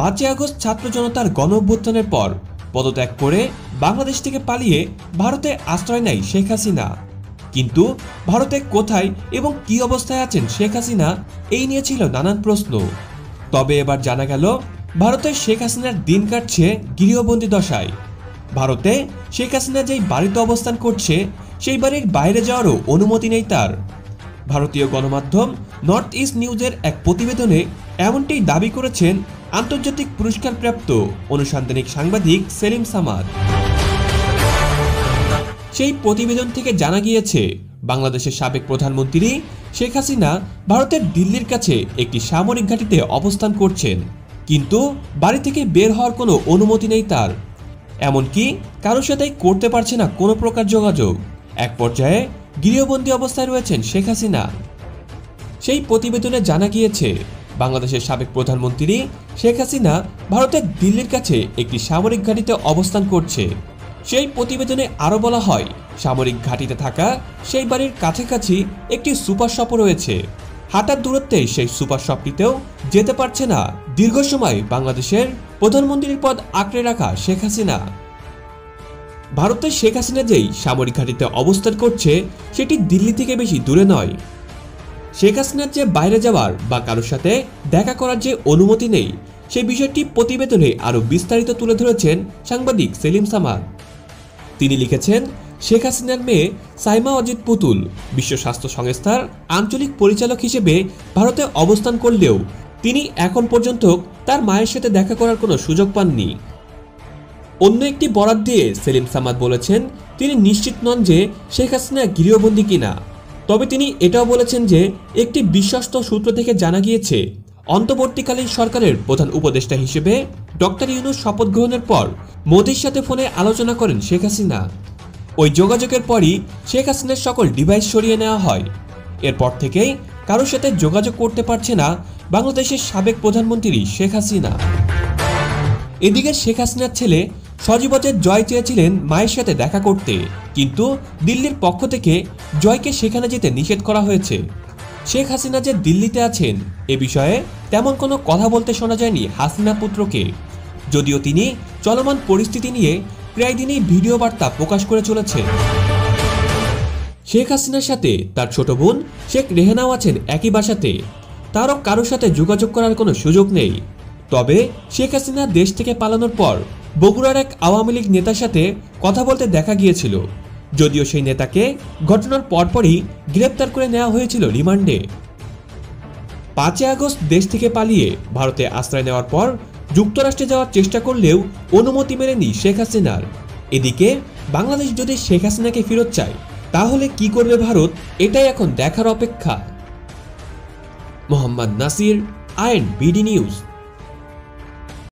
5 August ছাত্র জনতার গণ অভ্যুত্থানের পর পদত্যাগ করে বাংলাদেশ থেকে পালিয়ে ভারতে আশ্রয় নেয় শেখ হাসিনা। কিন্তু ভারতে কোথায় এবং কি অবস্থায় আছেন শেখ হাসিনা, এই নিয়ে ছিল নানান প্রশ্ন। তবে এবার জানা গেল ভারতে শেখ হাসিনার দিন কাটছে গৃহবন্দী দশায়। ভারতে শেখ হাসিনা যেই বাড়িতে অবস্থান করছে সেই বাড়ির বাইরে যাওয়ারও অনুমতি নেই তার। ভারতীয় গণমাধ্যম নর্থ ইস্ট নিউজের এক প্রতিবেদনে এমনটি দাবি করেছেন আন্তর্জাতিক পুরস্কারপ্রাপ্ত অনুসন্ধানিক সাংবাদিক সেলিম সামাদ। সেই প্রতিবেদন থেকে জানা গিয়েছে বাংলাদেশের সাবেক প্রধানমন্ত্রী শেখ হাসিনা ভারতের দিল্লির কাছে একটি সামরিক ঘাঁটিতে অবস্থান করছেন, কিন্তু বাড়ি থেকে বের হওয়ার কোনো অনুমতি নেই তার। এমনকি কারোর সাথেই করতে পারছে না কোনো প্রকার যোগাযোগ। এক পর্যায়ে গৃহবন্দী অবস্থায় রয়েছেন শেখ হাসিনা। সেই প্রতিবেদনে জানা গিয়েছে বাংলাদেশের সাবেক প্রধানমন্ত্রী শেখ হাসিনা ভারতের দিল্লির কাছে একটি সামরিক ঘাঁটিতে অবস্থান করছে। সেই প্রতিবেদনে আরও বলা হয়, সামরিক ঘাঁটিতে থাকা সেই বাড়ির কাছাকাছি একটি সুপার শপও রয়েছে। হাঁটার দূরত্বে সেই সুপার শপটিতেও যেতে পারছে না দীর্ঘ সময় বাংলাদেশের প্রধানমন্ত্রীর পদ আঁকড়ে রাখা শেখ হাসিনা। ভারতের শেখ হাসিনা যেই সামরিক ঘাঁটিতে অবস্থান করছে সেটি দিল্লি থেকে বেশি দূরে নয়। শেখ হাসিনার যে বাইরে যাওয়ার বা কারোর সাথে দেখা করার যে অনুমতি নেই, সেই বিষয়টি প্রতিবেদনে আরও বিস্তারিত তুলে ধরেছেন সাংবাদিক সেলিম সামাদ। তিনি লিখেছেন, শেখ হাসিনার মেয়ে সাইমা অজিত পুতুল বিশ্ব স্বাস্থ্য সংস্থার আঞ্চলিক পরিচালক হিসেবে ভারতে অবস্থান করলেও তিনি এখন পর্যন্ত তার মায়ের সাথে দেখা করার কোনো সুযোগ পাননি। অন্য একটি বরাত দিয়ে সেলিম সামাদ বলেছেন, তিনি নিশ্চিত নন যে শেখ হাসিনা গৃহবন্দী কিনা। তবে তিনি এটাও বলেছেন যে একটি বিশ্বস্ত সূত্র থেকে জানা গিয়েছে অন্তর্বর্তীকালীন সরকারের প্রধান উপদেষ্টা হিসেবে ডক্টর ইউনূস শপথ গ্রহণের পর মোদির সাথে ফোনে আলোচনা করেন শেখ হাসিনা। ওই যোগাযোগের পরই শেখ হাসিনার সকল ডিভাইস সরিয়ে নেওয়া হয়। এরপর থেকেই কারোর সাথে যোগাযোগ করতে পারছে না বাংলাদেশের সাবেক প্রধানমন্ত্রী শেখ হাসিনা। এদিকে শেখ হাসিনার ছেলে সজীব ওয়াজেদ জয় চেয়েছিলেন মায়ের সাথে দেখা করতে, কিন্তু দিল্লির পক্ষ থেকে জয়কে সেখানে যেতে নিষেধ করা হয়েছে। শেখ হাসিনা যে দিল্লিতে আছেন এ বিষয়ে তেমন কোনো কথা বলতে শোনা যায়নি হাসিনা পুত্রকে, যদিও তিনি চলমান পরিস্থিতি নিয়ে প্রায় দিনই ভিডিও বার্তা প্রকাশ করে চলেছেন। শেখ হাসিনার সাথে তার ছোট বোন শেখ রেহানাও আছেন একই বাসাতে, তারও কারোর সাথে যোগাযোগ করার কোনো সুযোগ নেই। তবে শেখ হাসিনা দেশ থেকে পালানোর পর বগুড়ার এক আওয়ামী লীগ নেতার সাথে কথা বলতে দেখা গিয়েছিল, যদিও সেই নেতাকে ঘটনার পরপরই গ্রেপ্তার করে নেওয়া হয়েছিল রিমান্ডে। 5 আগস্ট দেশ থেকে পালিয়ে ভারতে আশ্রয় নেওয়ার পর যুক্তরাষ্ট্রে যাওয়ার চেষ্টা করলেও অনুমতি মেলেনি শেখ হাসিনার। এদিকে বাংলাদেশ যদি শেখ হাসিনাকে ফেরত চায় তাহলে কি করবে ভারত, এটাই এখন দেখার অপেক্ষা। মোহাম্মদ নাসির, আইএনবিডি নিউজ।